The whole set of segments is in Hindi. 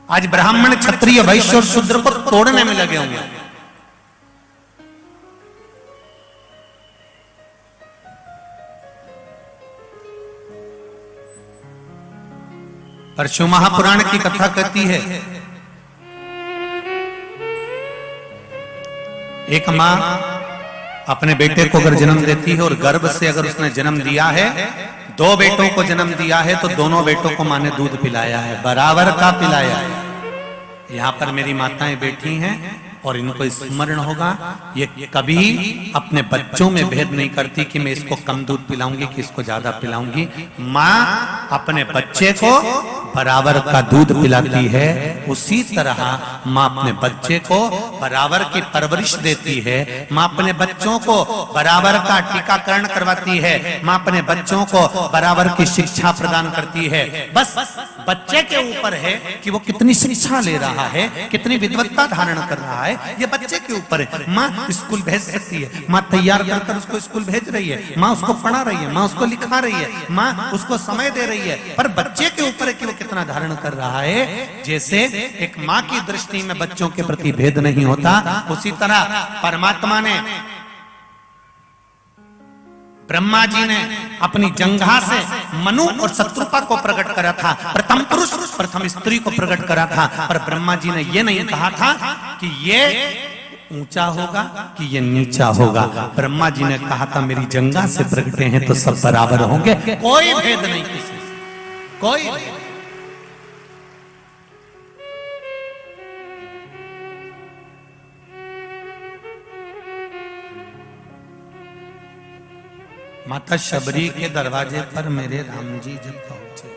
आज ब्राह्मण क्षत्रिय वैश्य और शूद्र को तोड़ने में लगे होंगे। पर शिव महापुराण की कथा कहती है, एक मां अपने बेटे को अगर जन्म देती है और गर्भ से अगर उसने जन्म दिया है, 2 बेटों को जन्म दिया है, तो दोनों बेटों को मां ने दूध पिलाया है, बराबर का पिलाया है। यहां पर मेरी माताएं बैठी हैं और इनको स्मरण होगा, ये कभी अपने बच्चों में भेद नहीं करती कि मैं इसको कम दूध पिलाऊंगी कि इसको ज्यादा पिलाऊंगी। मां अपने बच्चे को बराबर का दूध पिलाती है, उसी तरह मां अपने बच्चे को बराबर की परवरिश देती है। मां अपने बच्चों को बराबर का टीकाकरण करवाती है, मां अपने बच्चों को बराबर की शिक्षा प्रदान करती है। बस बच्चे के ऊपर है कि वो कितनी शिक्षा ले रहा है, कितनी विद्वत्ता धारण कर रहा है, ये बच्चे के ऊपर है। मां स्कूल भेज सकती है, मां तैयार कर उसको स्कूल भेज रही है, मां उसको पढ़ा रही है, मां उसको लिखा रही है, मां उसको समय दे रही है, पर बच्चे के ऊपर है कि वो कितना धारण कर रहा है। जैसे एक मां की दृष्टि में बच्चों के प्रति भेद नहीं होता, उसी तरह परमात्मा ने, ब्रह्मा जी ने अपनी जंघा से मनु और शत्रुपा को प्रकट करा था, प्रथम पुरुष प्रथम स्त्री को प्रकट करा था, पर ब्रह्मा जी ने यह नहीं कहा था कि ये ऊंचा होगा कि ये नीचा होगा। ब्रह्मा जी ने कहा था मेरी जंघा से प्रकटे हैं तो सब बराबर होंगे, कोई भेद नहीं किसी से, कोई भेद। माता शबरी के दरवाजे पर मेरे राम जी जब पहुंचे,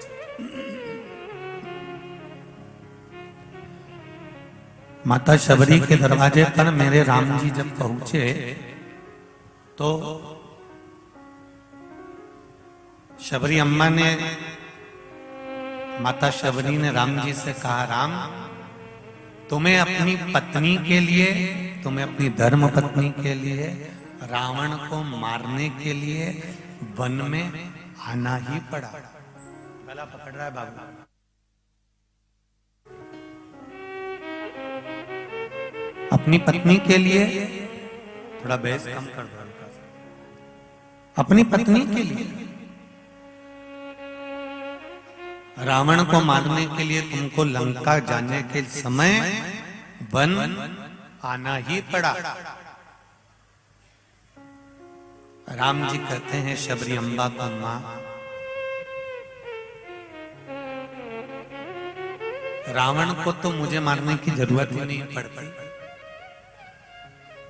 माता शबरी के दरवाजे पर मेरे राम जी जब पहुंचे तो शबरी अम्मा ने, माता शबरी ने राम जी से कहा, राम तुम्हें अपनी पत्नी के लिए, तुम्हें अपनी धर्म पत्नी के लिए रावण को मारने के लिए वन में आना ही पड़ा। गला पकड़ रहा है बाबू। अपनी पत्नी के लिए, थोड़ा बहस कम कर दो, अपनी पत्नी के लिए रावण को मारने के लिए तुमको लंका जाने के समय वन आना ही पड़ा। राम जी कहते हैं शबरी अम्बा को, मां रावण को तो मुझे मारने की जरूरत ही नहीं पड़ती,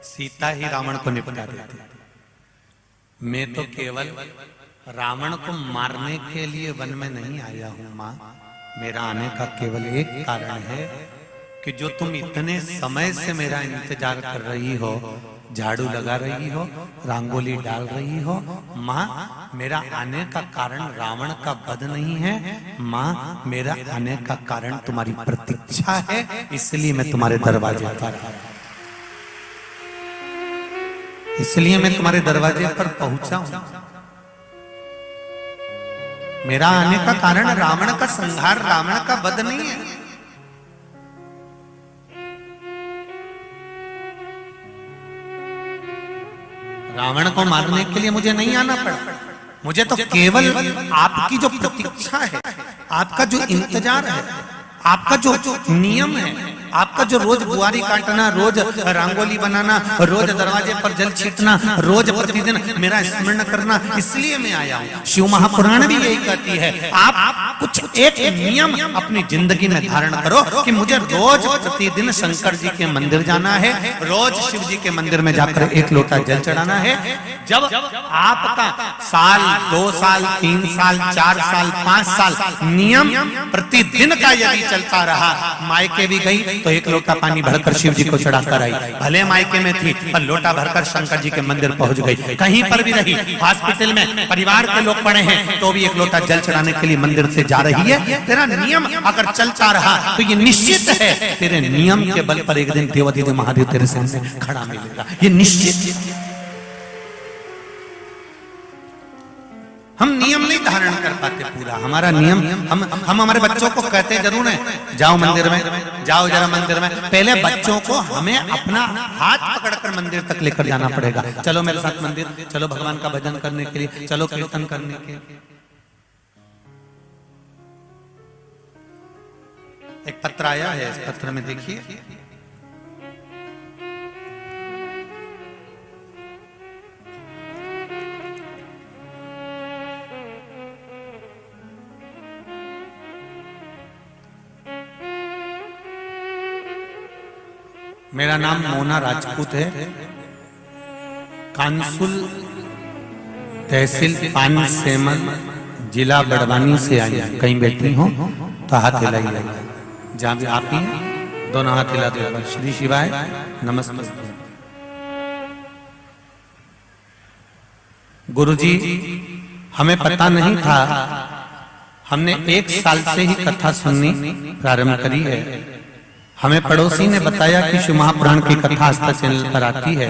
सीता ही रावण को निपटा देती। मैं तो केवल रावण को मारने के लिए वन में नहीं आया हूं मां, मेरा आने का केवल एक कारण है कि जो तुम इतने समय से मेरा इंतजार कर रही हो, झाड़ू लगा रही हो, रंगोली डाल रही हो, मां मेरा आने का कारण रावण का वध नहीं है, मां मेरा आने का कारण तुम्हारी प्रतीक्षा है, इसलिए मैं तुम्हारे दरवाजे पर, इसलिए मैं तुम्हारे दरवाजे पर पहुंचा हूं। मेरा आने का कारण रावण का संहार, रावण का वध नहीं है। रावण को मारने के लिए मुझे नहीं आना पड़ा, मुझे तो केवल आपकी जो प्रतीक्षा है, आपका जो इंतजार है, आपका जो नियम है, आपका जो रोज बुआरी काटना, रोज रंगोली बनाना, रोज दरवाजे पर जल छीटना, रोज प्रतिदिन मेरा स्मरण करना, इसलिए मैं आया हूं। शिव महापुराण भी यही कहती है, आप कुछ एक नियम अपनी जिंदगी में धारण करो कि मुझे रोज प्रतिदिन शंकर जी के मंदिर जाना है, रोज शिव जी के मंदिर में जाकर 1 लोटा जल चढ़ाना है। जब आपका साल, 2 साल, 3 साल, 4 साल, 5 साल नियम प्रतिदिन का यदि चलता रहा, मायके भी गई तो 1 लोटा पानी भरकर शिव जी को चढ़ाकर आई, भले मायके में थी पर लोटा भरकर शंकर जी के मंदिर पहुंच गई। कहीं पर भी रही, हॉस्पिटल में परिवार के लोग पड़े हैं तो भी 1 लोटा जल चढ़ाने के लिए मंदिर से जा रही है। तेरा नियम अगर चलता रहा तो ये निश्चित है तेरे नियम के बल पर एक दिन देवाधिदेव महादेव तेरे सामने खड़ा मिलेगा, ये निश्चित। हम नियम नहीं धारण कर पाते पूरा। हमारा नियम, हम हमारे बच्चों को कहते जरूर है जाओ मंदिर में, जाओ जरा मंदिर में। पहले बच्चों को हमें अपना हाथ पकड़कर मंदिर तक लेकर जाना पड़ेगा। चलो मेरे साथ मंदिर, चलो भगवान का भजन करने के लिए, चलो कीर्तन करने के लिए। एक पत्र आया है, इस पत्र में देखिए, मेरा नाम मोना राजपूत है, कांसुल तहसील पानसेमल जिला बड़वानी से आई। कहीं बैठी हो तो हाथ हिलाइए, जहां भी आप ही दोनों हाथ हिला दो। श्री शिवाय नमस्ते। गुरुजी, हमें पता नहीं था, हमने 1 साल से ही कथा सुननी प्रारंभ करी है। हमें पड़ोसी ने बताया कि शिव महापुराण की कथा आस्था चैनल पर आती है।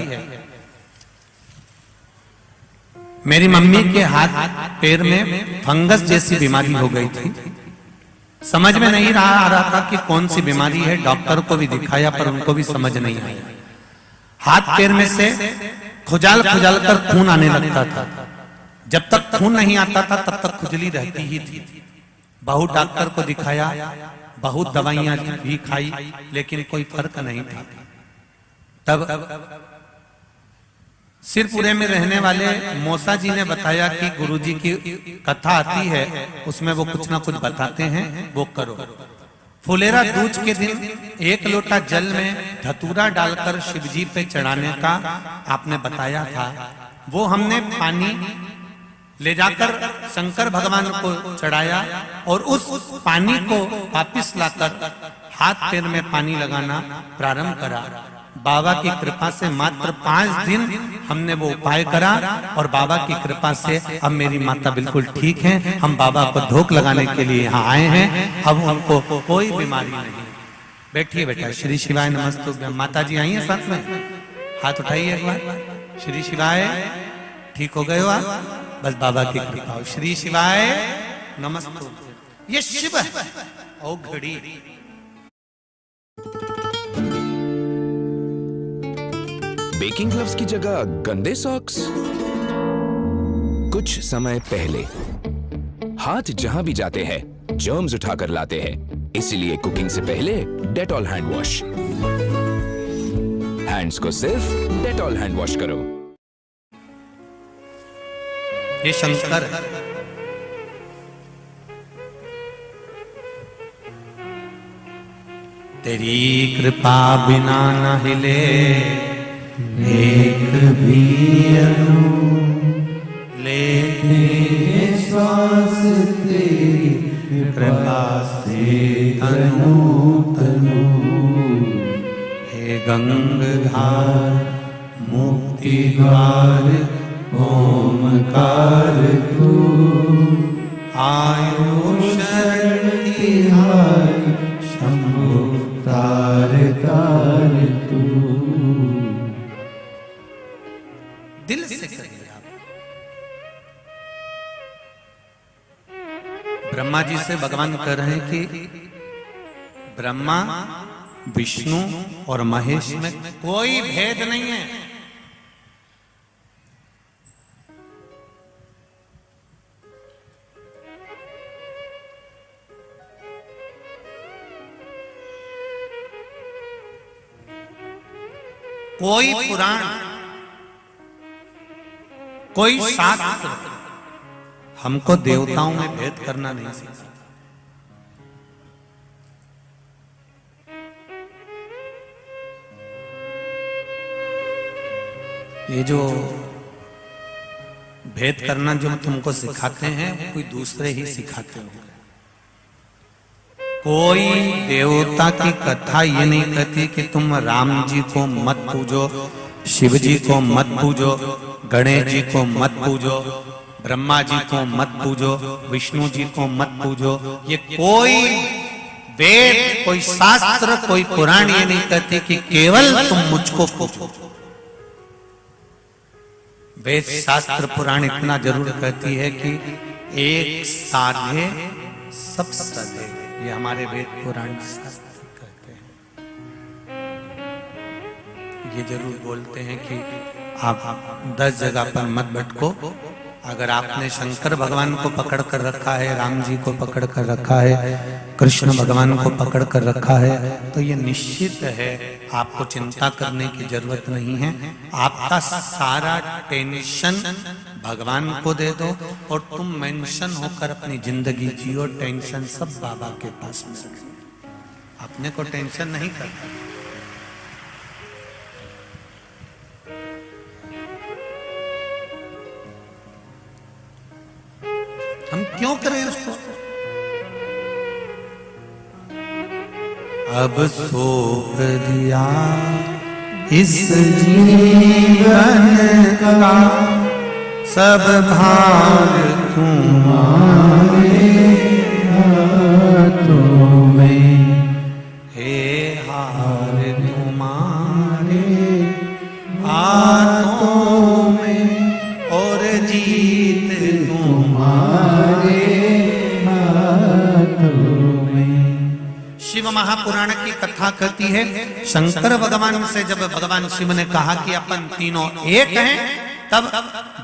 मेरी मम्मी के हाथ पैर में फंगस जैसी बीमारी हो गई थी। समझ में नहीं आ रहा था कि कौन सी बीमारी है। डॉक्टर को भी दिखाया पर उनको भी समझ नहीं आया। हाथ पैर में से खुजाल खुजाल कर खून आने लगता था। जब तक खून नहीं आता था तब तक खुजली रहती ही थी। बहुत डॉक्टर को दिखाया, बहुत दवाइयां भी खाई, लेकिन कोई फर्क नहीं था। तब सिरपुरे में रहने वाले मौसा जी ने बताया कि गुरुजी की कथा आती है, उसमें वो कुछ ना कुछ बताते हैं, वो करो। फुलेरा दूज के दिन 1 लोटा जल में धतूरा डालकर शिवजी पे चढ़ाने का आपने बताया था। वो हमने पानी ले जाकर शंकर भगवान को चढ़ाया और उस पानी को वापिस लाकर हाथ पैर में पानी लगाना प्रारंभ करा। बाबा की कृपा से मात्र 5 दिन हमने वो उपाय करा और बाबा की कृपा से अब मेरी माता बिल्कुल ठीक है। हम बाबा को धोख लगाने के लिए यहाँ आए हैं। अब हमको कोई बीमारी नहीं। बैठिए बेटा। श्री शिवाय नमस्ते। माता जी आई है साथ में, हाथ उठाइए एक बार। श्री शिवाय, ठीक हो गए हो आप? बस बाबा की कृपा हो। श्री शिवाय नमस्ते। ये शिव है ओ घड़ी। बेकिंग ग्लव्स की जगह गंदे सॉक्स। कुछ समय पहले हाथ जहां भी जाते हैं जर्म्स उठाकर लाते हैं, इसलिए कुकिंग से पहले डेटॉल हैंड वॉश। हैंड्स को सिर्फ डेटॉल हैंड वॉश करो। ये शंकर है। तेरी कृपा बिना न हिले एक भी अणु, लेते श्वास तेरी कृपा से तनु तनु। हे गंगाधार मुक्ति द्वार ओमकार तू, आयो शरण तिहारी शंभु तार तार तू। दिल से करिए आप। ब्रह्मा जी से भगवान कह रहे हैं कि ब्रह्मा, विष्णु और महेश में कोई भेद नहीं है। कोई पुराण, कोई शास्त्र हमको देवताओं में भेद करना नहीं सिखाता। ये जो भेद करना जो तुमको सिखाते हैं कोई दूसरे ही सिखाते हो। कोई देवता की कथा ये नहीं कहती कि तुम राम जी को मत पूजो, शिव जी को मत पूजो, गणेश जी को मत पूजो, ब्रह्मा जी को मत पूजो, विष्णु जी को मत पूजो। ये कोई वेद, कोई शास्त्र, कोई पुराण ये नहीं कहते कि केवल तुम मुझको पूजो। वेद शास्त्र पुराण इतना जरूर कहती है कि एक साधे सब सधे, ये हमारे वेद पुराण शास्त्र कहते हैं। ये जरूर बोलते हैं कि आप 10 जगह पर मत भटको। अगर आपने शंकर भगवान को पकड़ कर रखा है, राम जी को पकड़ कर रखा है, कृष्ण भगवान को पकड़ कर रखा है, तो ये निश्चित है आपको चिंता करने की जरूरत नहीं है। आपका सारा टेंशन भगवान को दे दो और तुम मेंशन होकर अपनी जिंदगी जियो। टेंशन सब बाबा के पास में रखो, अपने को टेंशन नहीं करना। हम क्यों करें उसको? अब सौंप दिया इस जीवन का सब भार तुम्हारे हाथों में, हे हार तुम्हारे हाथों में और जीत तुम्हारे हाथों में। शिव महापुराण की कथा कहती है, शंकर भगवान से जब भगवान शिव ने कहा कि अपन तीनों एक हैं, तब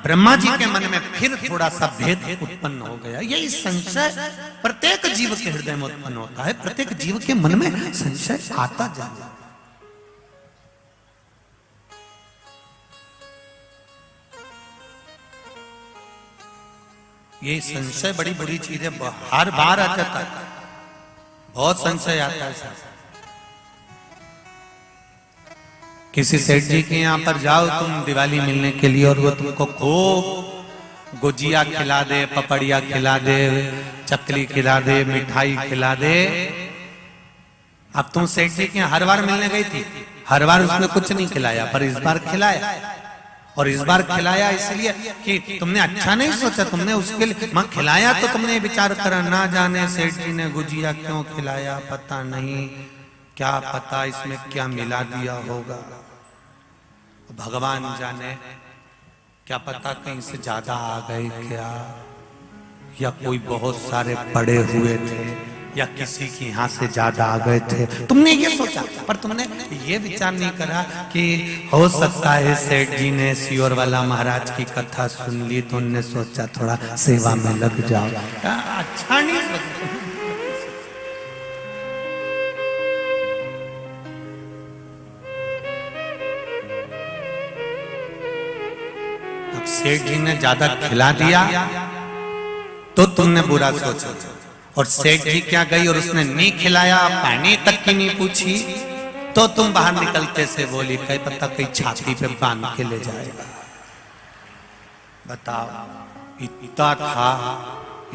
ब्रह्मा जी के मन में फिर थोड़ा सा भेद उत्पन्न हो गया। यही संशय प्रत्येक जीव के हृदय में उत्पन्न होता है, प्रत्येक जीव के मन में संशय आता जाता है। ये संशय बड़ी बुरी चीज है, हर बार आ जाता है, बहुत संशय आता है सर। किसी सेठ जी के यहाँ पर जाओ तुम दिवाली मिलने के लिए, और वो तुमको खूब गुजिया खिला दे, पपड़िया खिला दे, चकली खिला दे, मिठाई खिला दे। अब तुम सेठ जी के यहाँ हर बार मिलने गई थी, हर बार उसने कुछ नहीं खिलाया, पर इस बार खिलाया। और इस बार खिलाया इसलिए कि तुमने अच्छा नहीं सोचा, तुमने उसके लिए मां खिलाया तो तुमने विचार करा, ना जाने सेठ जी ने गुजिया क्यों खिलाया, पता नहीं, क्या पता इसमें क्या मिला दिया होगा, भगवान जाने, क्या पता कहीं से ज्यादा आ गए क्या, या कोई बहुत सारे पड़े हुए थे, या किसी के यहाँ से ज्यादा आ गए थे। तुमने ये सोचा, पर तुमने ये विचार नहीं करा कि हो सकता है सेठ जी ने सियोर वाला महाराज की कथा सुन ली तो उनने सोचा थोड़ा सेवा में लग जाओ। अच्छा नहीं सोचा। अब सेठ जी ने ज्यादा खिला दिया तो तुमने बुरा सोचा, और सेठ जी क्या गई और उसने नहीं खिलाया, पानी तक की नहीं पूछी, तो तुम बाहर निकलते से बोली कहीं पता कहीं छाती पे बांध के ले जाएगा। बताओ, इतना था,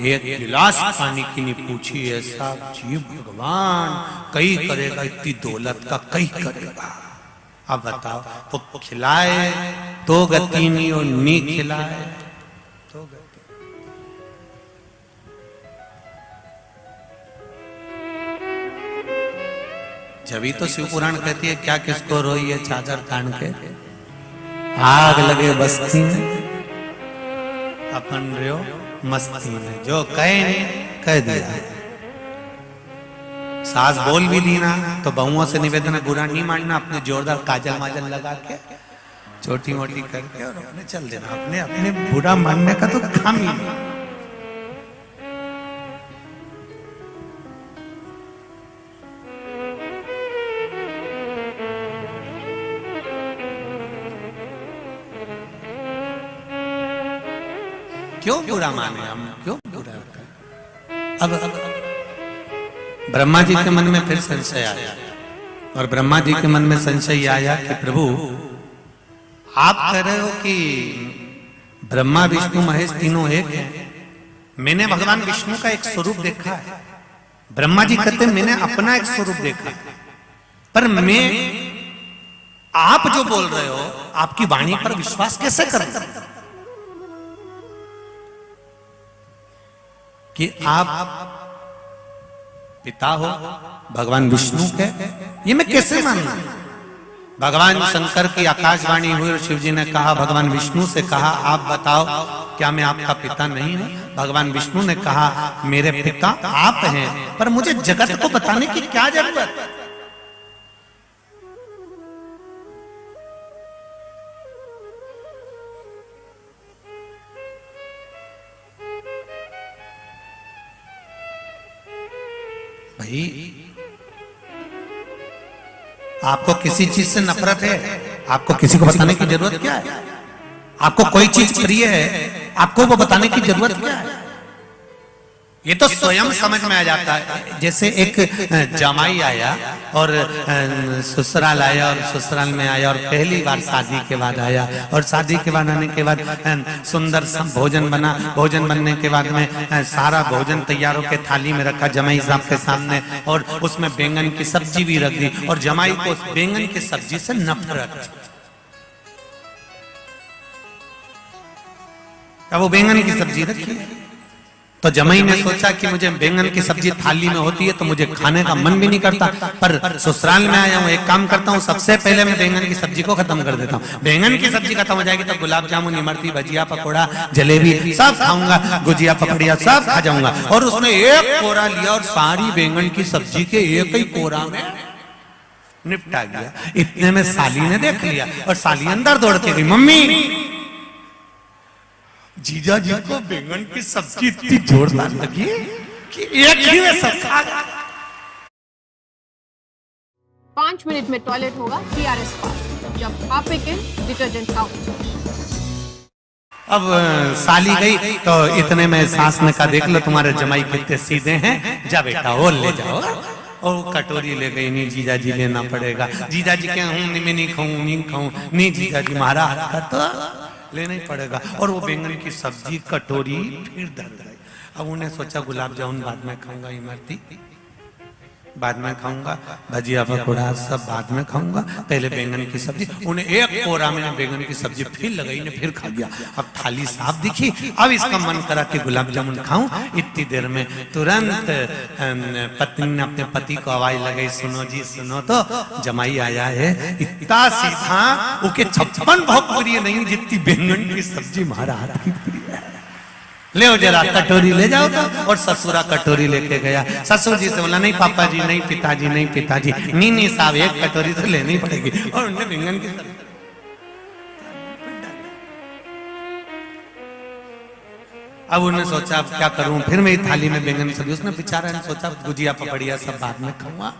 एक गिलास पानी की नहीं पूछी, ऐसा जीव भगवान कई करेगा, इतनी दौलत का कई करेगा। अब बताओ, वो खिलाए तो गति नहीं और नहीं खिलाए तो गति। जभी तो शिव पुराण कहती है, क्या किसको रोई है चादर तान के, आग लगे बस्ती में, अपन रहो मस्ती में, जो कहे नहीं कह दिया। सास बोल भी दी ना तो बहुओं से निवेदन है, बुरा नहीं मानना, अपने जोरदार काजल माजल लगा के छोटी मोटी करके और अपने चल देना, अपने अपने बुरा मानने का तो काम ही नहीं। क्यों बुरा माने हम, क्यों बुरा? अब ब्रह्मा जी के मन में फिर संशय आया, और ब्रह्मा जी के मन में संशय आया कि प्रभु आप कह रहे हो कि ब्रह्मा विष्णु महेश तीनों एक हैं, मैंने भगवान विष्णु का एक स्वरूप देखा है। ब्रह्मा जी कहते हैं मैंने अपना एक स्वरूप देखा है, पर मैं आप जो बोल रहे हो आपकी वाणी पर विश्वास कैसे करें कि आप पिता हो भगवान विष्णु के, ये मैं कैसे मानूं? भगवान शंकर की आकाशवाणी हुई और शिव जी ने कहा, भगवान विष्णु से कहा, आप बताओ क्या मैं आपका पिता नहीं हूं? भगवान विष्णु ने कहा, मेरे पिता आप हैं, पर मुझे जगत को बताने की क्या जरूरत? भाई आपको किसी चीज से नफरत है, आपको किसी को बताने की जरूरत क्या है? आपको कोई चीज प्रिय है, आपको वो बताने की जरूरत क्या है? ये तो स्वयं समझ में आ जाता है। जैसे एक जमाई आया और ससुराल आया और ससुराल में आया और पहली बार शादी के बाद आया और शादी के बाद आने के बाद सुंदर सब भोजन बना। भोजन बनने के बाद में सारा भोजन तैयार होकर थाली में रखा जमाई साहब के सामने और उसमें बैंगन की सब्जी भी रख दी और जमाई को उस बैंगन की सब्जी से नफरत। अब वो बैंगन की सब्जी रखी तो जमाई ने सोचा कि मुझे बैंगन की सब्जी थाली में होती है तो मुझे खाने का मन भी नहीं करता, पर ससुराल में आया हूँ, एक काम करता हूँ, सबसे पहले मैं बैंगन की सब्जी को खत्म कर देता हूँ। बैंगन की सब्जी खत्म हो जाएगी तो गुलाब जामुन, इमरती, भजिया, पकौड़ा, जलेबी सब खाऊंगा, गुजिया, पकड़िया सब खा जाऊंगा। और उसने एक कोरा लिया और सारी बैंगन की सब्जी के एक ही कोरा में निपटा गया। इतने में साली ने देख लिया और साली अंदर दौड़ के गई, मम्मी जीजा जी को बैंगन की सब्जी इतनी जोरदार लगी कि एक ही में सब खा गया। 5 मिनट में टॉयलेट होगा TRS पास जब आप एक डिटर्जेंट काउंट। अब साली गई तो इतने में सास ने कहा, देख लो तुम्हारे जमाई कितने सीधे हैं, जा बेटा वो ले जाओ। और कटोरी ले गई, नहीं जीजा जी लेना पड़ेगा। जीजा जी क्या हूँ, मैं नहीं खाऊं, नहीं खाऊं, नहीं जीजा जी हमारा हाथ का तो लेना ही पड़ेगा। और वो बैंगन की सब्जी कटोरी फिर डर गई। अब उन्हें सोचा गुलाब जामुन बाद में खाऊंगा, इमरती बाद में खाऊंगा, भजिया, पकौड़ा सब बाद में खाऊंगा, पहले बैंगन की सब्जी। उन्हें एक कोरा में बैंगन की सब्जी फिर लगाई ने फिर खा गया। अब थाली साफ दिखी, अब इसका मन करा कि गुलाब जामुन खाऊं। इतनी देर में तुरंत पत्नी ने अपने पति को आवाज लगाई, सुनो जी सुनो तो जमाई आया है। इतना सीधा उके 56 बहुत प्रिय नहीं जितनी बैंगन की सब्जी हमारा हाथ की प्रिय है। ले जरा कटोरी ले जाओ तो। और ससुरा कटोरी लेके गया। ससुर जी से बोला, नहीं पापा जी, नहीं पिताजी, नहीं पिताजी, नहीं साहब एक कटोरी तो लेनी पड़ेगी। और उन्हें बैंगन की अब उन्होंने सोचा अब क्या करूं, फिर मेरी थाली में बैंगन की सब्जी। उसने बेचारा ने सोचा गुजिया, पपड़िया सब बाद में खाऊंगा।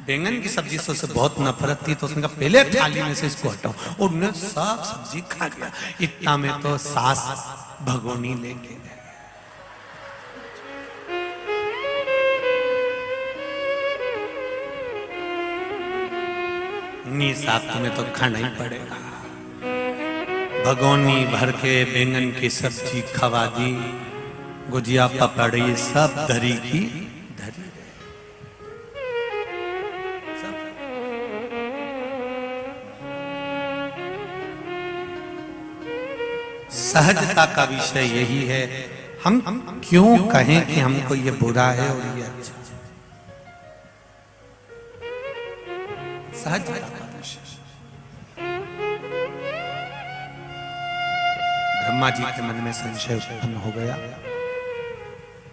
बैंगन की सब्जी से उसे बहुत नफरत थी तो उसने कहा पहले थाली में से इसको हटाओ। और उन्हें सब सब्जी खा गया। इतना में तो सास भगोनी लेके नी साहब तुम्हें तो खाना ही पड़ेगा। भगोनी भर के बैंगन की सब्जी खवा दी, गुजिया, पपड़ी सब धरी की धरी। सहजता का विषय यही है, हम क्यों कहें कि हमको ये बुरा है और ये अच्छा। सहजता का विषय। ब्रह्मा जी के मन में संशय उत्पन्न हो गया।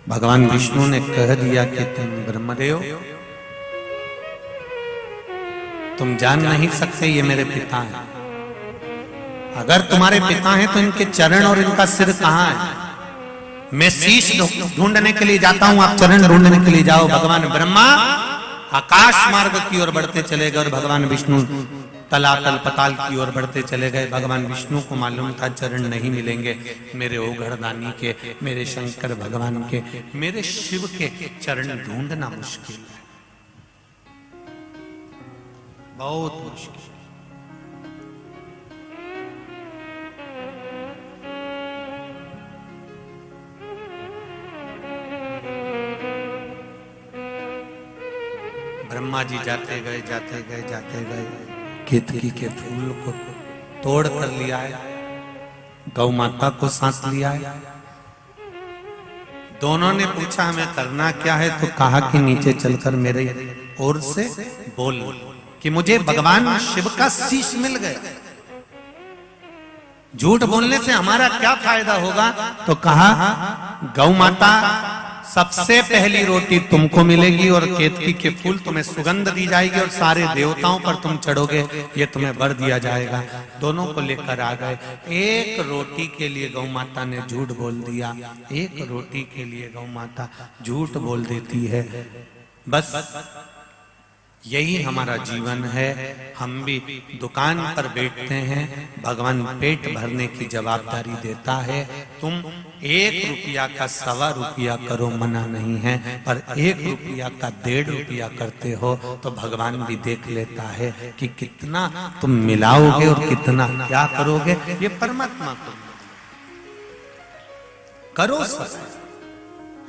भगवान विष्णु ने कह दिया कि तुम ब्रह्मदेव, तुम जान नहीं सकते ये मेरे पिता हैं। अगर तुम्हारे पिता हैं तो इनके चरण और इनका सिर कहां है? मैं शीश ढूंढने के लिए जाता हूं, आप चरण ढूंढने के लिए जाओ। भगवान ब्रह्मा आकाश मार्ग की ओर बढ़ते चले गए और भगवान विष्णु तलातल पताल की ओर बढ़ते चले गए। भगवान विष्णु को मालूम था चरण नहीं मिलेंगे मेरे ओघड़दानी के, मेरे शंकर भगवान के, मेरे शिव के चरण ढूंढना मुश्किल है, बहुत मुश्किल। ब्रह्मा जी जाते गए जाते गए जाते गए, केतकी के फूल को तोड़ कर लिया है, गौ माता को सांस लिया है। दोनों ने पूछा हमें करना क्या है, तो कहा कि नीचे चलकर मेरे ओर से बोल, कि मुझे भगवान शिव का शीश मिल गया। झूठ बोलने से हमारा क्या फायदा होगा? तो कहा गौ माता सबसे पहली रोटी तुमको मिलेगी और केतकी के फूल तुम्हें सुगंध दी जाएगी और सारे देवताओं पर तुम चढ़ोगे, ये तुम्हें वर दिया जाएगा। दोनों को लेकर आ गए। एक रोटी के लिए गौ माता ने झूठ बोल दिया। एक रोटी के लिए गौ माता झूठ बोल देती है। बस यही हमारा जीवन है। हम भी दुकान पर बैठते हैं, भगवान पेट भरने की जवाबदारी देता है। तुम 1 रुपया का 1.25 रुपया करो, मना नहीं है, पर 1 रुपया का 1.5 रुपया करते हो तो भगवान भी देख लेता है कि कितना तुम मिलाओगे और कितना क्या करोगे। ये परमात्मा को करो सब,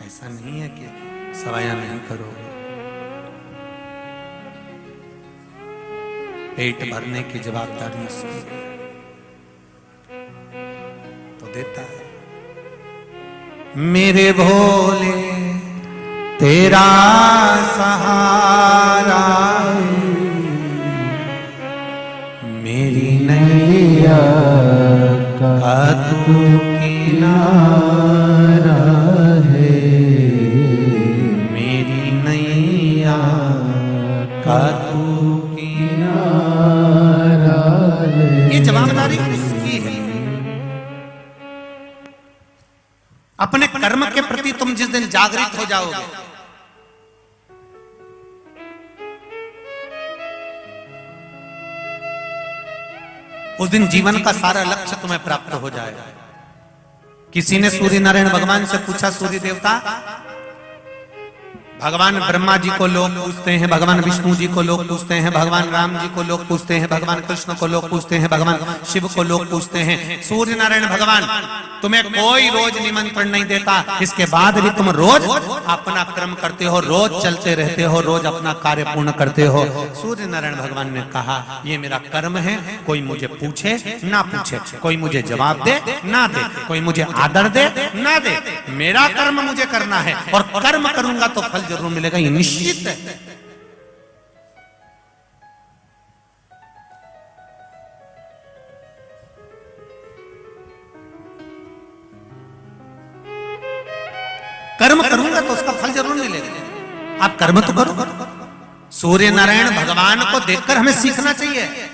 ऐसा नहीं है कि सवाया नहीं करोगे। पेट भरने की जवाबदारी उसकी तो देता है। मेरे भोले तेरा सहारा, मेरी नैया का तू किनारा है, मेरी नैया का तू ये जवाबदारी उसकी है। अपने कर्म के प्रति तुम जिस दिन जागृत हो जाओगे, उस दिन जीवन का सारा लक्ष्य तुम्हें प्राप्त हो जाएगा। किसी ने सूर्य नारायण भगवान से पूछा, सूर्य देवता, भगवान ब्रह्मा जी को लोग पूछते हैं, भगवान विष्णु जी को लोग पूछते हैं, भगवान राम जी को लोग पूछते हैं, भगवान कृष्ण को लोग पूछते हैं, भगवान शिव को लोग पूछते हैं, सूर्य नारायण भगवान तुम्हें कोई रोज निमंत्रण नहीं देता, इसके बाद भी तुम रोज अपना कर्म करते हो, रोज चलते रहते हो, रोज अपना कार्य पूर्ण करते हो। सूर्य नारायण भगवान ने कहा, ये मेरा कर्म है, कोई मुझे पूछे ना पूछे, कोई मुझे जवाब दे ना दे, कोई मुझे आदर दे ना दे, मेरा कर्म मुझे करना है और कर्म करूंगा तो फल जरूर मिलेगा, ये निश्चित है। कर्म करूंगा तो उसका फल जरूर मिलेगा। आप कर्म तो करो। सूर्य नारायण भगवान को देखकर हमें सीखना चाहिए।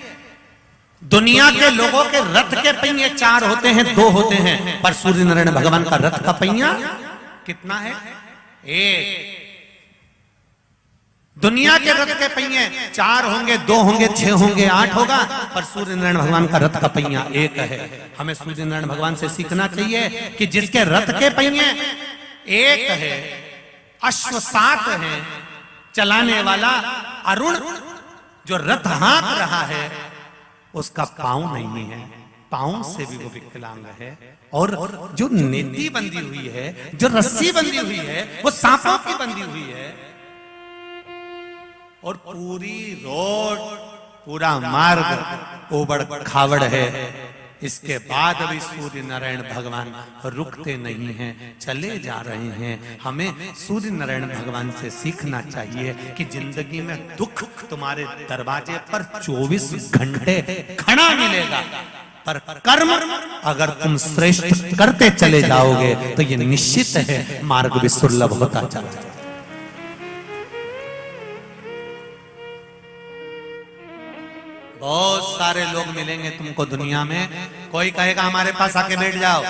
दुनिया के लोगों के रथ के पहिए 4 होते हैं, 2 होते हैं, पर सूर्य नारायण भगवान का रथ का पहिया कितना है? 1। दुनिया के रथ के पहिए 4 होंगे, 2 होंगे, 6 होंगे, 8 होगा, पर सूर्य नारायण भगवान का रथ का पहिया 1 है। हमें सूर्य नारायण भगवान से सीखना चाहिए कि जिसके रथ के पहिए 1 है, अश्व 7 है, चलाने वाला अरुण जो रथ हाँक रहा है उसका पांव नहीं है, पांव से भी वो विकलांग है, और जो नेति बंधी हुई है, जो रस्सी बंधी हुई है, वो सांपों की बंधी हुई है, और पूरी रोड, पूरा मार्ग उबड़ खावड़ है। इसके बाद भी सूर्य नारायण भगवान रुकते नहीं हैं, चले जा रहे हैं। हमें सूर्य नारायण भगवान से सीखना चाहिए कि जिंदगी में दुख तुम्हारे दरवाजे पर 24 घंटे खड़ा मिलेगा, पर कर्म अगर तुम श्रेष्ठ करते चले जाओगे तो ये निश्चित है मार्ग भी सुलभ होता चला जाएगा। बहुत सारे लोग मिलेंगे तुमको दुनिया में, कोई कहेगा हमारे पास आके बैठ जाओ,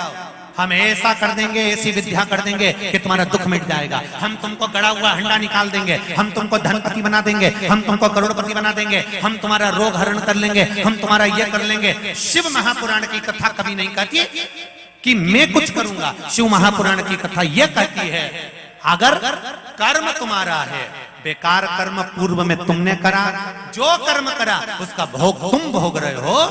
हम ऐसा कर देंगे, ऐसी विद्या कर देंगे कि तुम्हारा दुख मिट जाएगा, हम तुमको गड़ा हुआ हंडा निकाल देंगे, हम तुमको धनपति बना देंगे, हम तुमको करोड़पति बना देंगे, हम तुम्हारा रोग हरण कर लेंगे, हम तुम्हारा ये कर लेंगे। शिव महापुराण की कथा कभी नहीं कहती कि मैं कुछ करूंगा। शिव महापुराण की कथा यह कहती है, अगर कर्म तुम्हारा है, बेकार कर्म पूर्व में तुमने करा, जो कर्म करा उसका भोग तुम भोग रहे हो,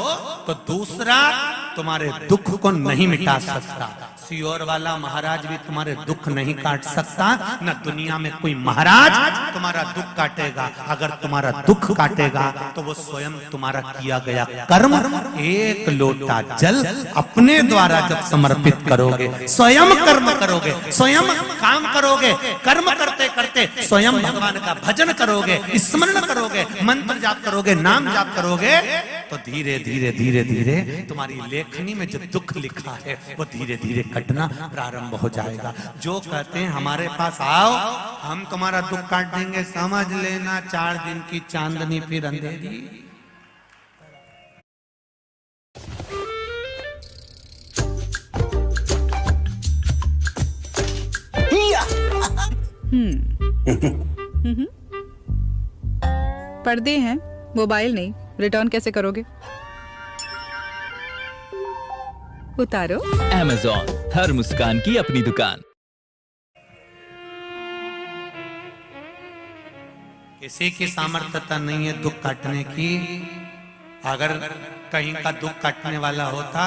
तो दूसरा तुम्हारे दुख को नहीं मिटा सकता। सियोर वाला महाराज भी तुम्हारे दुख नहीं काट सकता, न दुनिया में कोई महाराज तुम्हारा दुख काटेगा। अगर तुम्हारा दुख काटेगा तो वो स्वयं तुम्हारा किया गया कर्म, एक लोटा जल अपने द्वारा जब समर्पित करोगे, स्वयं कर्म करोगे, स्वयं काम करोगे, कर्म करते करते स्वयं भगवान का भजन करोगे, स्मरण करोगे, मंत्र जाप करोगे, नाम जाप करोगे, तो धीरे धीरे धीरे धीरे तुम्हारी लेखनी में जो दुख लिखा है वो धीरे धीरे कटना प्रारंभ हो जाएगा। जो कहते हैं हमारे पास आओ, हम तुम्हारा दुख काट देंगे, समझ लेना 4 दिन की चांदनी फिर अंधेरी। पर्दे हैं, मोबाइल नहीं, रिटर्न कैसे करोगे? उतारो। Amazon, हर मुस्कान की अपनी दुकान। किसी की सामर्थ्यता नहीं है दुख काटने की। अगर कहीं का दुख काटने वाला होता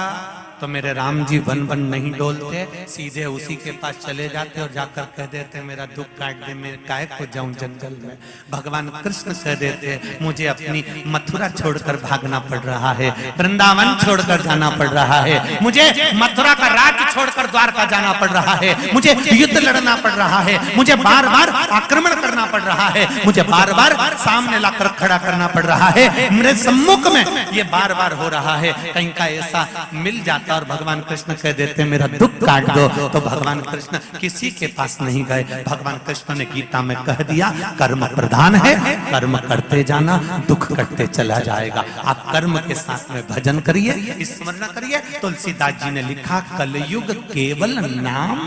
तो मेरे राम जी वन वन नहीं डोलते, सीधे उसी के पास चले जाते और जाकर कह देते मेरा दुख काट दे, मेरे काहे को जाऊं जंगल में। भगवान कृष्ण कह देते मुझे अपनी मथुरा छोड़कर भागना पड़ रहा है, वृंदावन छोड़कर जाना पड़ रहा है, मुझे मथुरा का राज्य छोड़कर द्वारका जाना पड़ रहा है, मुझे युद्ध लड़ना पड़ रहा है, मुझे बार बार आक्रमण करना पड़ रहा है, मुझे बार बार सामने लाकर खड़ा करना पड़ रहा है, मेरे सम्मुख में ये बार बार हो रहा है। कहीं का ऐसा मिल जाता और भगवान कृष्ण कह देते मेरा दुख काट दो, तो भगवान कृष्ण किसी के पास नहीं गए। भगवान कृष्ण ने गीता में कह दिया कर्म प्रधान है, कर्म करते जाना, दुख कटते चला जाएगा। आप कर्म के साथ में भजन करिए, स्मरण करिए। तुलसीदास जी ने लिखा कलयुग केवल नाम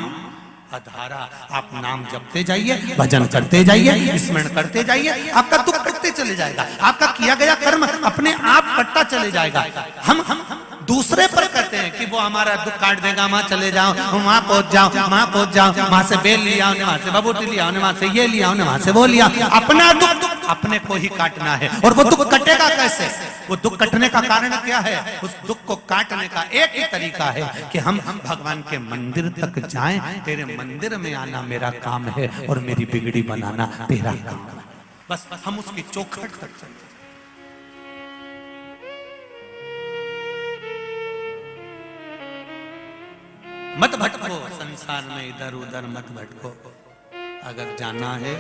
आधारा। आप नाम जपते जाइए, भजन करते जाइए, स्मरण करते जाइए, आपका दुख कटते चले जाएगा, आपका किया गया कर्म अपने आप कटता चले जाएगा। हम दूसरे पर कहते हैं कि वो हमारा दुख काट देगा, वहां चले जाओ, वहां पहुंच जाओ, वहां पहुंच जाओ, वहां से बेल लिया, वहां से बबूटी लिया, वहां से ये लिया, वहां से वो लिया। अपना दुख अपने को ही काटना है। और वो दुख कटेगा कैसे? वो दुख कटने का कारण क्या है? उस दुख को काटने का एक ही तरीका है कि हम भगवान के मंदिर तक जाएं। तेरे मंदिर में आना मेरा काम है और मेरी बिगड़ी बनाना तेरा काम है। बस हम उसकी चौखट तक चलते। मत भटको संसार में, इधर उधर मत भटको। अगर जाना है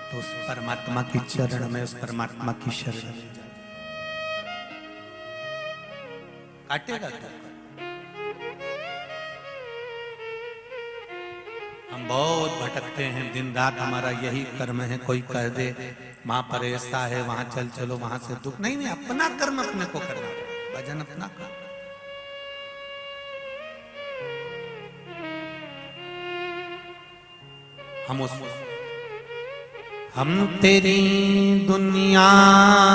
तो उस परमात्मा की चरण में, उस परमात्मा की शरण में जाओ। काटेगा क्या? हम बहुत भटकते हैं, दिन रात हमारा यही कर्म है। कोई कह दे वहां पर ऐसा है, वहां चल चलो, वहां से दुख नहीं। नहीं, अपना कर्म अपने को करना है, भजन अपना कर्म। हम तेरी दुनिया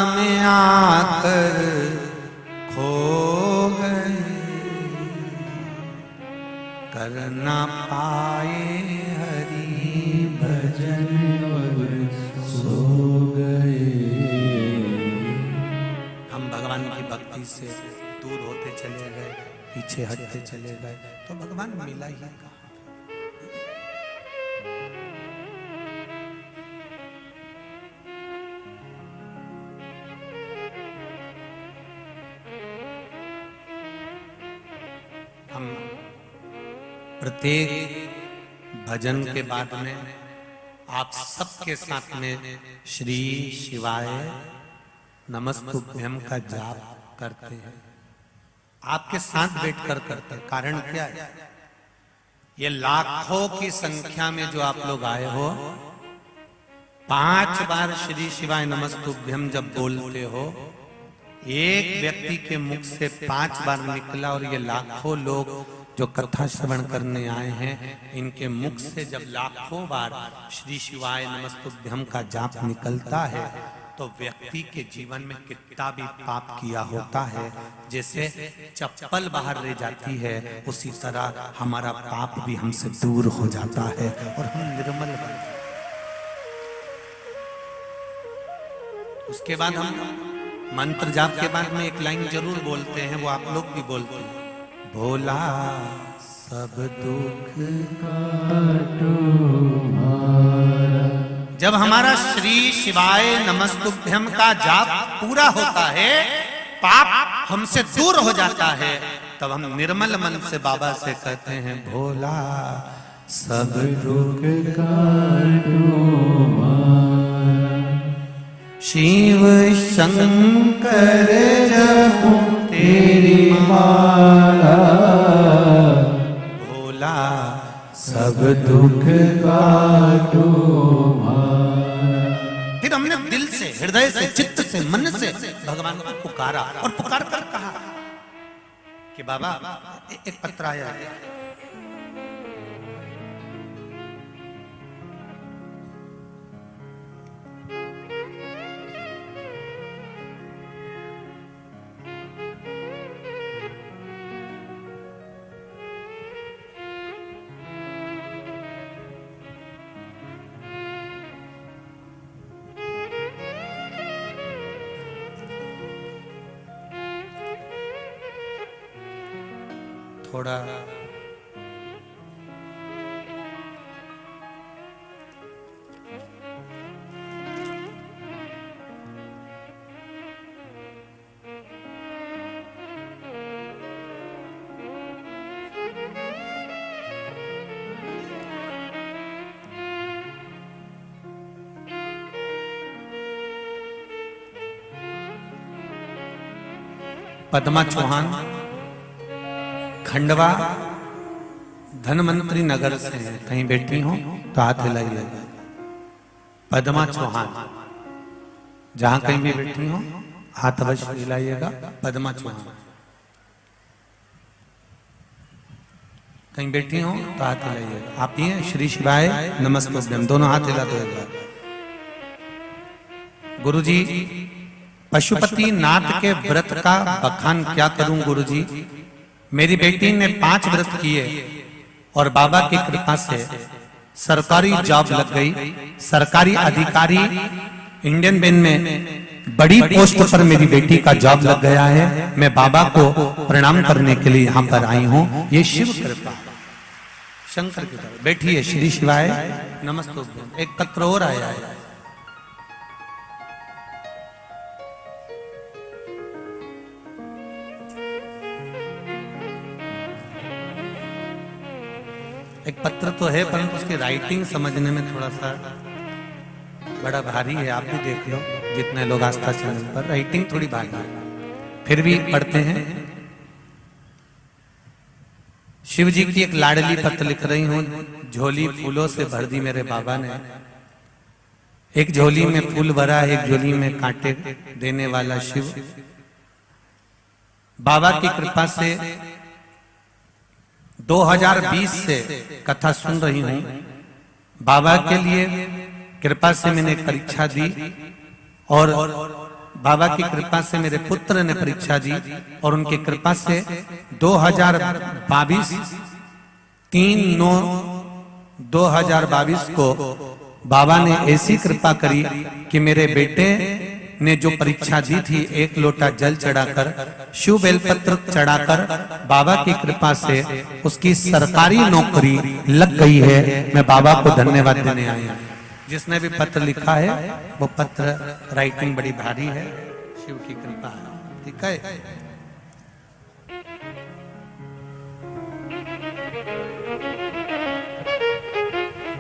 में आकर खो गए, कर ना पाए हरि भजन सो गए। हम भगवान की भक्ति से दूर होते चले गए, पीछे हटते चले गए, तो भगवान मिला ही कहा। हम प्रत्येक भजन के बाद में आप सबके साथ में श्री शिवाय नमस्तुभ्यम का जाप करते हैं। आपके साथ बैठकर करते हैं। कारण क्या है? ये लाखों की संख्या में जो आप लोग आए हो, 5 बार श्री शिवाय नमस्तुभ्यम जब बोलते हो, एक व्यक्ति के मुख से 5 बार निकला, और ये लाखों लोग जो कथा श्रवण करने आए हैं, इनके मुख से जब लाखों बार श्री शिवाय नमस्तुभ्यम का जाप निकलता है, तो व्यक्ति के जीवन में कितना भी पाप किया होता है, जैसे चप्पल बाहर ले जाती है, उसी तरह हमारा पाप भी हमसे दूर हो जाता है और हम निर्मल बन जाते हैं। उसके बाद हम मंत्र जाप के बाद में एक लाइन जरूर बोलते हैं, वो आप लोग भी बोलते हैं, भोला सब दुख जब हमारा श्री शिवाय नमस्तुभ्यम का जाप पूरा होता है, पाप हमसे दूर हो जाता है, तब हम निर्मल मन से बाबा से कहते हैं भोला सब दुख शिव शंकर जपो तेरी माला, भोला सब दुख काटो। फिर हमने दिल से, हृदय से, चित्त से, मन से भगवान को पुकारा और पुकार कर कहा कि बाबा एक पत्र आया है, थोड़ा पद्मा चौहान खंडवा धनवंतरी नगर से है, कहीं बैठी हो तो हाथ हिलाइएगा। पद्मा चौहान जहां कहीं भी बैठी हो हाथ अवश्य हिलाइएगा। पद्मा चौहान कहीं बैठी हो तो हाथ हिलाइएगा। आप ही हैं श्री शिवाय नमस्तुभ्यम, दोनों हाथ हिला दो एक बार। गुरुजी पशुपति नाथ के व्रत का बखान क्या करूं गुरुजी। मेरी बेटी ने 5 व्रत किए और बाबा की कृपा से सरकारी जॉब लग गई। सरकारी अधिकारी इंडियन बैंक में बड़ी पोस्ट पर मेरी बेटी का जॉब लग गया है। मैं बाबा को प्रणाम करने के लिए यहाँ पर आई हूँ। ये शिव कृपा शंकर की तरफ बैठी है। श्री शिवाय नमस्तुभ्यम। एक पत्र और आया है, एक पत्र तो है परंतु उसकी राइटिंग समझने में थोड़ा सा बड़ा भारी है। आप भी देख लो, जितने लोग आस्था चैनल पर, राइटिंग थोड़ी भारी है, फिर भी पढ़ते हैं। शिव जी की एक लाडली पत्र लिख रही हूं। झोली फूलों से भर दी मेरे बाबा ने। एक झोली में फूल भरा, एक झोली में कांटे देने वाला शिव। बाबा की कृपा से 2020 से कथा सुन रही हूं। बाबा के लिए कृपा से मैंने परीक्षा दी और बाबा की कृपा से मेरे पुत्र ने परीक्षा दी और उनकी कृपा से 2022 3/9/2022 को बाबा ने ऐसी कृपा करी कि मेरे बेटे ने जो परीक्षा दी थी, 1 लोटा जल चढ़ाकर, शिव बेलपत्र चढ़ाकर, बाबा की कृपा से उसकी सरकारी नौकरी लग गई है। मैं बाबा को धन्यवाद देने आया। जिसने भी पत्र लिखा है वो पत्र राइटिंग बड़ी भारी है, शिव की कृपा है। ठीक है,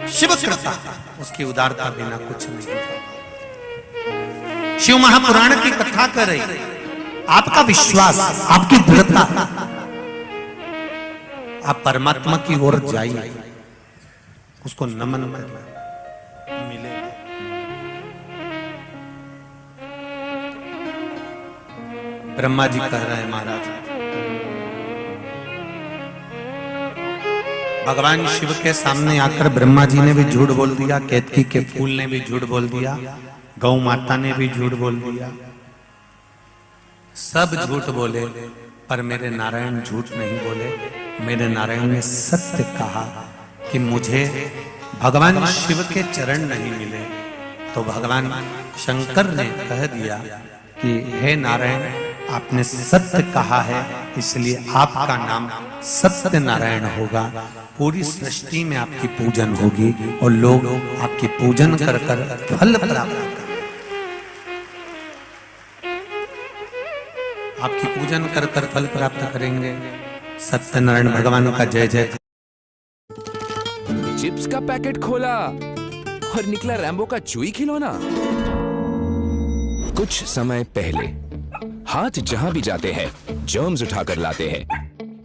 शिव कृपा, उसकी उदारता बिना कुछ नहीं। शिव महापुराण की कथा कर रही, आपका विश्वास, आपकी दृढ़ता, आप परमात्मा की ओर जाइए, उसको नमन करना मिले। ब्रह्मा जी कह रहे हैं महाराज, भगवान शिव के सामने आकर ब्रह्मा जी ने भी झूठ बोल दिया, केतकी के फूल ने भी झूठ बोल दिया, गौ माता ने भी झूठ बोल दिया, सब झूठ बोले, पर मेरे नारायण झूठ नहीं बोले। मेरे नारायण ने सत्य कहा कि मुझे भगवान शिव के चरण नहीं मिले, तो भगवान शंकर ने कह दिया कि हे नारायण, आपने सत्य कहा है, इसलिए आपका नाम सत्य नारायण होगा। पूरी सृष्टि में आपकी पूजन होगी और लोग आपकी पूजन कर कर फल प्राप्त करेंगे। आपकी पूजन कर कर फल प्राप्त करेंगे। सत्यनारायण भगवान का जय जय। चिप्स का पैकेट खोला और निकला रैम्बो का चूई खिलौना। कुछ समय पहले हाथ जहां भी जाते हैं जर्म्स उठाकर लाते हैं,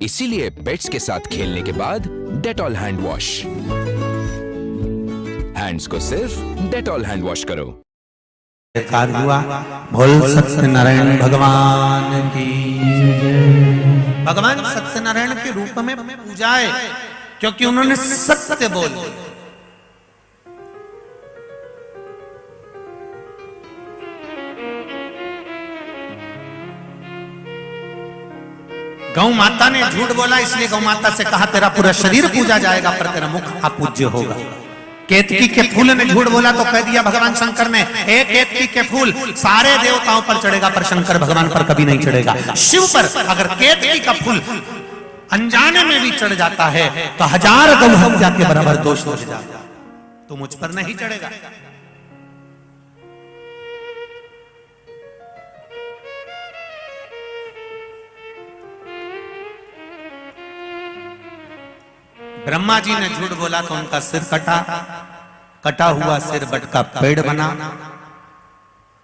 इसीलिए पेट्स के साथ खेलने के बाद डेटॉल हैंड वॉश। हैंड्स को सिर्फ डेटॉल हैंड वॉश करो। जयकार हुआ। बोल सत्यनारायण भगवान की। भगवान सत्यनारायण के रूप में पूजाए क्योंकि उन्होंने सत्य बोल दिया। गौ माता ने झूठ बोला, इसलिए गौ माता से कहा तेरा पूरा शरीर पूजा जाएगा पर तेरा मुख अपूज्य होगा। केतकी के फूल ने झूठ बोला तो कह दिया भगवान शंकर ने, एक केतकी के फूल सारे देवताओं पर चढ़ेगा पर शंकर भगवान पर कभी नहीं चढ़ेगा। शिव पर अगर केतकी का फूल अनजाने में भी चढ़ जाता है तो 1000 गौ हत्या के बराबर दोष हो जाता है, तो मुझ पर नहीं चढ़ेगा। ब्रह्मा जी ने झूठ बोला तो उनका सिर कटा, कटा हुआ सिर बट का पेड़ बना।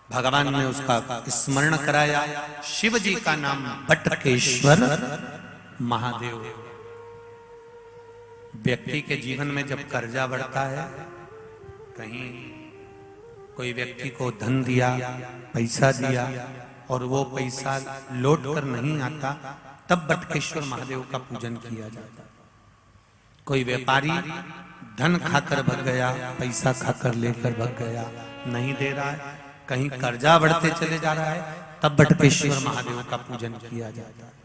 भगवान ने उसका स्मरण कराया। शिव जी का नाम बटकेश्वर महादेव। व्यक्ति के जीवन में जब कर्जा बढ़ता है, कहीं कोई व्यक्ति को धन दिया, पैसा दिया और वो पैसा लौट कर नहीं आता, तब बटकेश्वर महादेव का पूजन किया जाता है। कोई व्यापारी धन खाकर भग गया, पैसा खाकर लेकर भग गया, नहीं दे रहा है, कहीं कर्जा बढ़ते चले जा रहा है, तब बटकेश्वर महादेव का पूजन किया जाता है।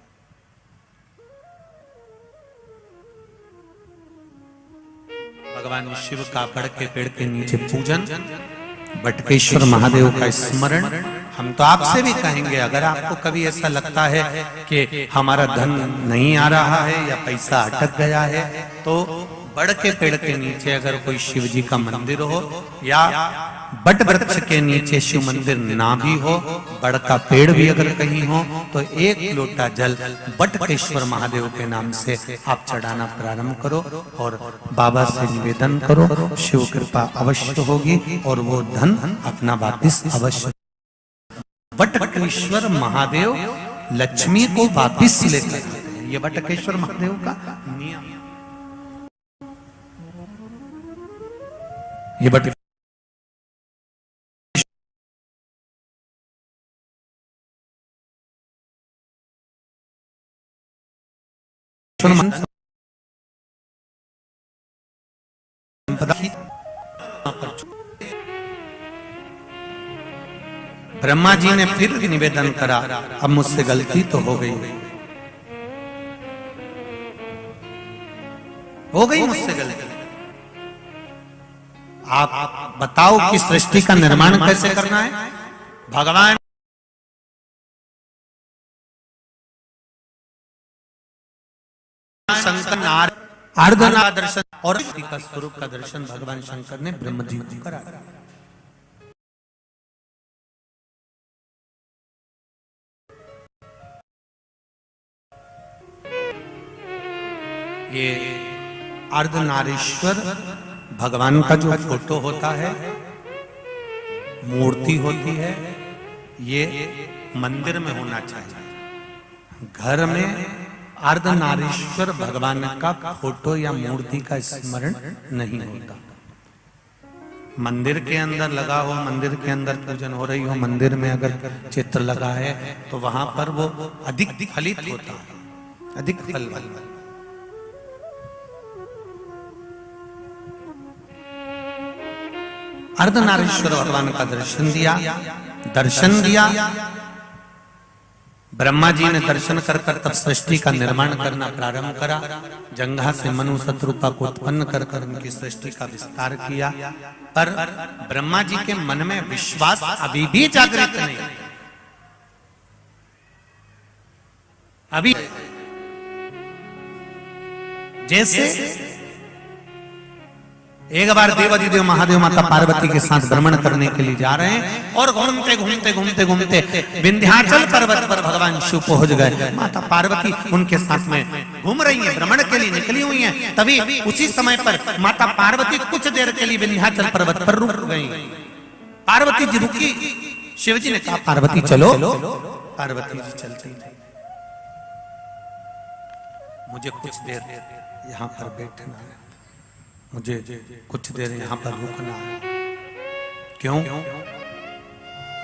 भगवान शिव का बड़ के पेड़ के नीचे पूजन, बटकेश्वर महादेव का स्मरण। हम तो आपसे भी कहेंगे, अगर आपको कभी ऐसा लगता है कि हमारा धन नहीं आ रहा है या पैसा अटक गया है, तो बड़ के पेड़ के नीचे अगर कोई शिव जी का मंदिर हो या बट वृक्ष के नीचे शिव मंदिर ना भी हो, बड़ का पेड़ भी अगर कहीं हो, तो 1 लोटा जल बटकेश्वर महादेव के नाम से आप चढ़ाना प्रारंभ करो और बाबा से निवेदन करो। शिव कृपा अवश्य होगी और वो धन अपना वापिस अवश्य। बटकेश्वर महादेव लक्ष्मी को वापिस लेकर आते हैं। ये बटकेश्वर महादेव का नियम। ये बट ब्रह्मा जी ने फिर निवेदन करा, अब मुझसे गलती तो हो गई मुझसे गलती। आप बताओ कि सृष्टि का निर्माण कैसे करना है। भगवान शंकर अर्धना दर्शन और का स्वरूप का दर्शन भगवान शंकर ने ब्रह्म जी को कराया। ये अर्धनारीश्वर भगवान का जो फोटो होता है, मूर्ति होती है, ये मंदिर में होना चाहिए। घर में अर्धनारीश्वर भगवान का फोटो या मूर्ति का स्मरण नहीं होता। मंदिर के अंदर लगा हो, मंदिर के अंदर पूजन हो रही हो, मंदिर में अगर चित्र लगा है तो वहां पर वो अधिक फलित होता है, अधिक फल। अर्धनारीश्वर भगवान का दर्शन दिया। ब्रह्मा जी ने दर्शन कर तब सृष्टि का निर्माण करना प्रारंभ करा। जंघा से मनु शत्रुपा को उत्पन्न कर उनकी सृष्टि का विस्तार किया। पर ब्रह्मा जी के मन में विश्वास अभी भी जागृत नहीं। अभी जैसे एक बार देवादिदेव महादेव माता पार्वती के साथ भ्रमण करने के लिए जा रहे हैं और घूमते घूमते घूमते घूमते विंध्याचल पर्वत पर भगवान शिव पहुंच गए। माता पार्वती उनके साथ में घूम रही है, भ्रमण के लिए निकली हुई हैं। तभी उसी समय पर माता पार्वती कुछ देर के लिए विंध्याचल पर्वत पर रुक गई। पार्वती जी रुकी, शिव जी ने कहा पार्वती चलो। पार्वती जी चलती थी। मुझे कुछ देर यहाँ पर बैठना है, मुझे कुछ देर यहाँ पर रुकना है। क्यों?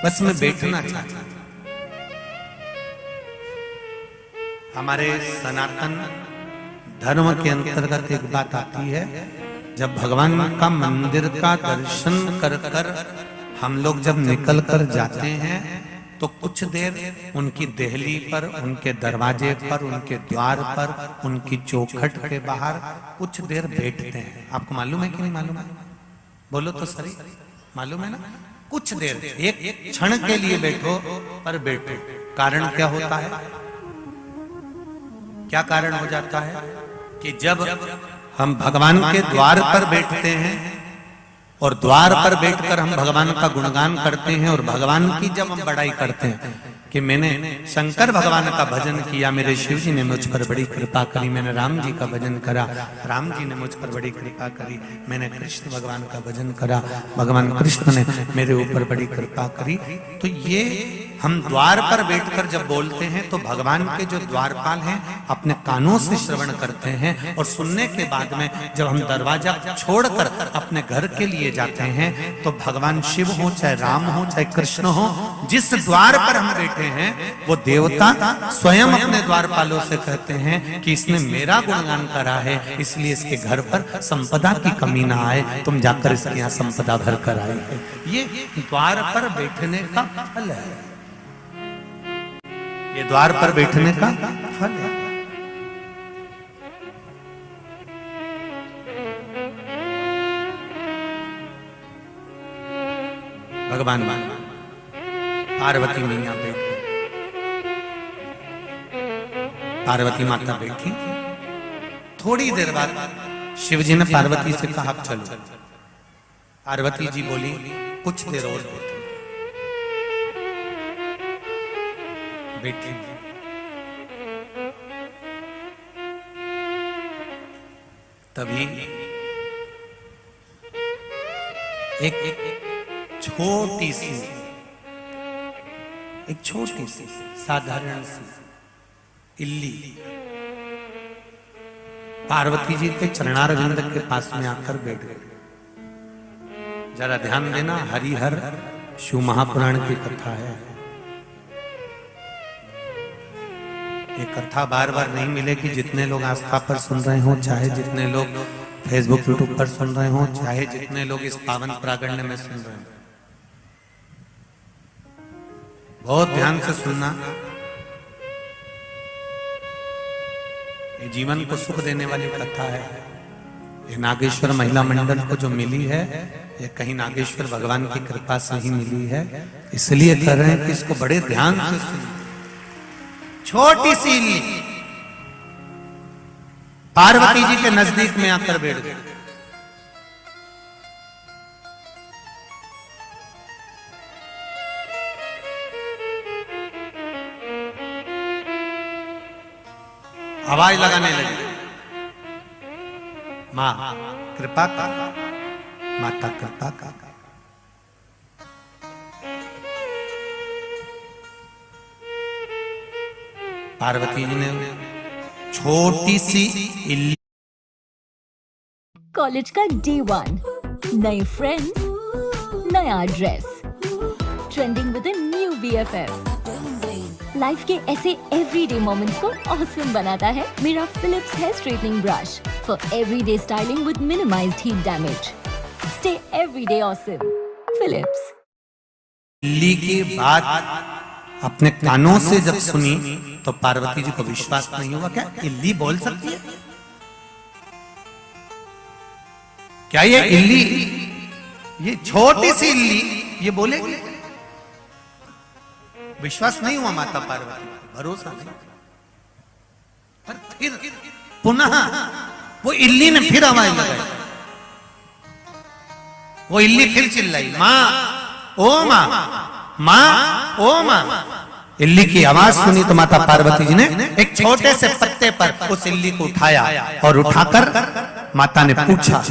बस मैं बैठना चाहता हूं। हमारे सनातन धर्म के अंतर्गत एक बात आती है, जब भगवान का मंदिर का दर्शन कर कर हम लोग जब निकल कर जाते हैं तो कुछ देर उनकी देहली पर, उनके दरवाजे पर, उनके द्वार पर, उनकी चौखट के बाहर कुछ देर बैठते हैं। आपको मालूम है कि नहीं मालूम है? बोलो तो सही, मालूम है ना? कुछ देर, एक क्षण के लिए बैठो, पर बैठो। कारण क्या होता है? क्या कारण हो जाता है कि जब हम भगवान के द्वार पर बैठते हैं और द्वार पर बैठकर हम भगवान का गुणगान करते हैं और भगवान की जब हम बड़ाई करते हैं कि मैंने शंकर भगवान का भजन किया, मेरे शिव जी ने मुझ पर बड़ी कृपा करी, मैंने राम जी का भजन करा, राम जी ने मुझ पर बड़ी कृपा करी, मैंने कृष्ण भगवान का भजन करा, भगवान कृष्ण ने मेरे ऊपर बड़ी कृपा करी। तो ये हम द्वार पर बैठकर जब बोलते हैं तो भगवान के जो द्वारपाल हैं अपने कानों से श्रवण करते हैं और सुनने के बाद में जब हम दरवाजा छोड़कर अपने घर के लिए जाते हैं तो भगवान शिव हो, चाहे राम हो, चाहे कृष्ण हो, जिस द्वार पर हम बैठे हैं वो देवता स्वयं अपने द्वारपालों से कहते हैं कि इसने मेरा गुणगान करा है, इसलिए इसके घर पर संपदा की कमी ना आए, तुम जाकर इसके यहाँ संपदा भर कर आए। ये द्वार पर बैठने का फल है, ये द्वार पर बैठने का फल है। भगवान पार्वती मैया बैठी, पार्वती माता बैठी। थोड़ी देर बाद शिव जी ने पार्वती से कहा चलो। पार्वती जी बोली कुछ देर और बैठी। तभी एक छोटी सी साधारण सी इल्ली पार्वती जी के चरणारविंद के पास में आकर बैठ गई। जरा ध्यान देना, हरिहर शिव महापुराण की कथा है। ये कथा बार बार नहीं मिलेगी। जितने लोग आस्था पर सुन रहे हो, चाहे जितने लोग फेसबुक यूट्यूब पर सुन रहे हो, चाहे जितने लोग इस पावन प्रागण्य में सुन रहे हो, बहुत ध्यान से सुनना। ये जीवन को सुख देने वाली कथा है। ये नागेश्वर महिला मंडल को जो मिली है, ये कहीं नागेश्वर भगवान की कृपा से ही मिली है, इसलिए कर रहे हैं कि इसको बड़े ध्यान से सुनिए। छोटी सी इल्ली पार्वती जी के नजदीक में आकर बैठ गई। आवाज लगाने लगी, मां कृपा कर, माता कृपा कर। पार्वती जी ने छोटी सी इल्ली। कॉलेज का डे 1, नए फ्रेंड्स, नया dress, trending with a new BFF। Life के ऐसे एवरीडे मोमेंट्स को ऑसम बनाता है मेरा Philips hair straightening brush for everyday styling with minimised heat damage. Stay everyday awesome, Philips. इल्ली की बात अपने कानों से जब सुनी तो पार्वती जी को विश्वास नहीं हुआ। क्या इल्ली बोल सकती है? क्या ये इल्ली, ये छोटी सी इल्ली ये बोलेगी? विश्वास नहीं हुआ माता पार्वती, भरोसा नहीं। फिर पुनः वो इल्ली ने फिर आवाज लगाई, वो इल्ली फिर चिल्लाई, माँ ओ माँ, माँ ओ माँ। इल्ली की आवाज सुनी तो माता पार्वती जी ने एक छोटे से पत्ते पर उस इल्ली को उठाया और उठाकर माता ने पूछा,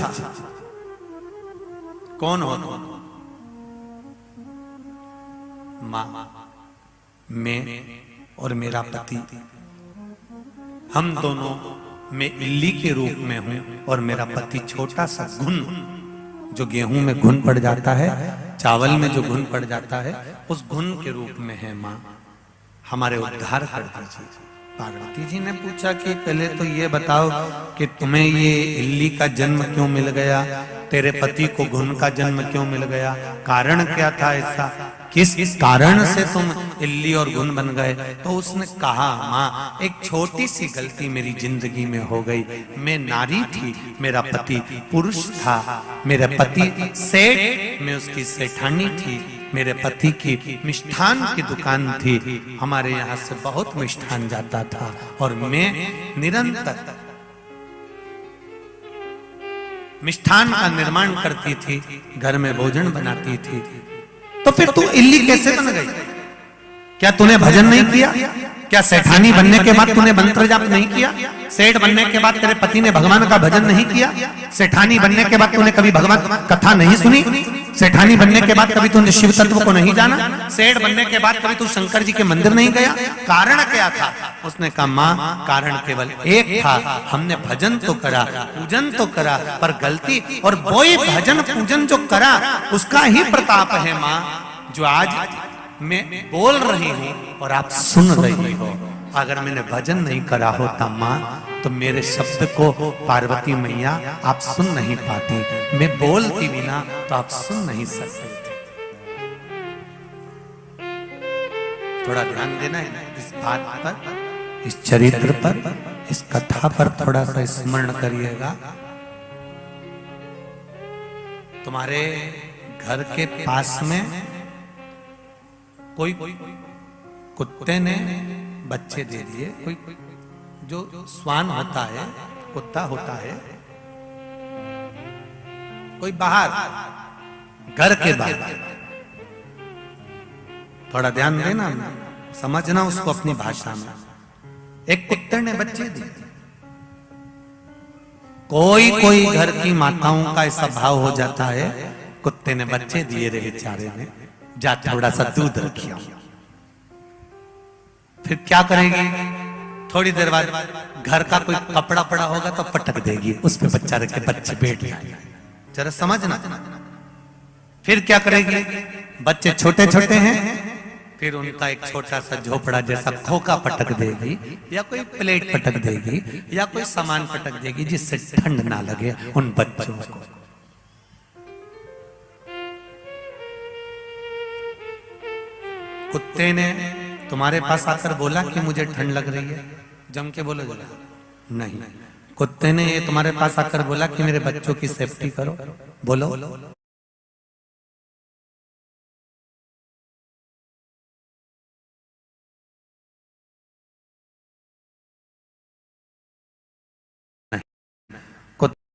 कौन हो तुम? मां, मैं और मेरा पति, हम दोनों, मैं इल्ली के रूप में हूं और मेरा पति छोटा सा घुन, जो गेहूं में घुन पड़ जाता है, चावल में जो घुन पड़ जाता है, उस घुन के रूप में है मां, हमारे उद्धार कर दीजिए। पार्वती जी ने पूछा कि पहले तो ये बताओ कि तुम्हें ये इल्ली का जन्म क्यों मिल गया, तेरे पति को घुन का जन्म क्यों मिल गया, कारण क्या था ऐसा, किस कारण से तुम इल्ली और घुन बन गए? तो उसने कहा, माँ एक छोटी सी गलती मेरी जिंदगी में हो गई, मैं नारी थी, मेरा पति पुरुष था, मेरे पति सेठ, मैं उसकी सेठानी थी, मेरे पति की मिष्ठान की दुकान थी, हमारे यहाँ से बहुत मिष्ठान जाता था और मैं निरंतर मिष्ठान का निर्माण करती थी, घर में भोजन बनाती थी। तो फिर तू इल्ली कैसे बन गई? क्या तूने भजन नहीं किया? क्या सेठानी बनने के बाद तूने मंत्र जाप नहीं किया? सेठ बनने के बाद तेरे पति ने भगवान का भजन नहीं किया? सेठानी बनने के बाद तूने कभी भगवान कथा नहीं सुनी? सेठानी बनने के बाद कभी तूने शिव तत्व को नहीं जाना? सेठ बनने के बाद कभी तू शंकर जी के मंदिर नहीं गया? कारण क्या था? उसने कहा, माँ कारण केवल एक था, हमने भजन तो करा, पूजन तो करा, पर गलती, और वही भजन पूजन जो करा उसका ही प्रताप है माँ, जो आज मैं बोल रही हूँ और आप सुन रही हो। अगर मैंने भजन नहीं करा होता माँ, तो मेरे शब्द को पार्वती मैया आप सुन नहीं पाती, मैं बोलती बिना तो आप सुन नहीं सकते थे। थोड़ा ध्यान देना है इस बात पर, इस चरित्र पर, इस कथा पर थोड़ा सा स्मरण करिएगा। तुम्हारे घर के पास में कोई कुत्ते ने बच्चे दे दिए, कोई जो स्वान होता है, कुत्ता होता है, कोई बाहर घर के बाहर, थोड़ा ध्यान देना, समझना उसको अपनी भाषा में। एक कुत्ते ने बच्चे दिए, कोई कोई घर की माताओं का ऐसा भाव हो जाता है, कुत्ते ने बच्चे दिए रे बेचारे ने, जा थोड़ा सा दूध रखियो। फिर क्या करेगी? थोड़ी देर बाद घर का कोई कपड़ा पड़ा होगा तो पटक देगी, उस पे बच्चा रखे, बच्चे बैठ जाएंगे। जरा समझना। फिर क्या करेगी? बच्चे छोटे छोटे हैं, फिर उनका एक छोटा सा झोपड़ा जैसा खोखा पटक देगी, या कोई प्लेट पटक देगी, या कोई सामान पटक देगी जिससे ठंड ना लगे उन बच्चों को। कुत्ते ने तुम्हारे पास आकर बोला कि मुझे ठंड लग रही है, जम के बोलो जरा। नहीं, कुत्ते ने ये तुम्हारे पास आकर बोला कि मेरे बच्चों की सेफ्टी करो, बोलो।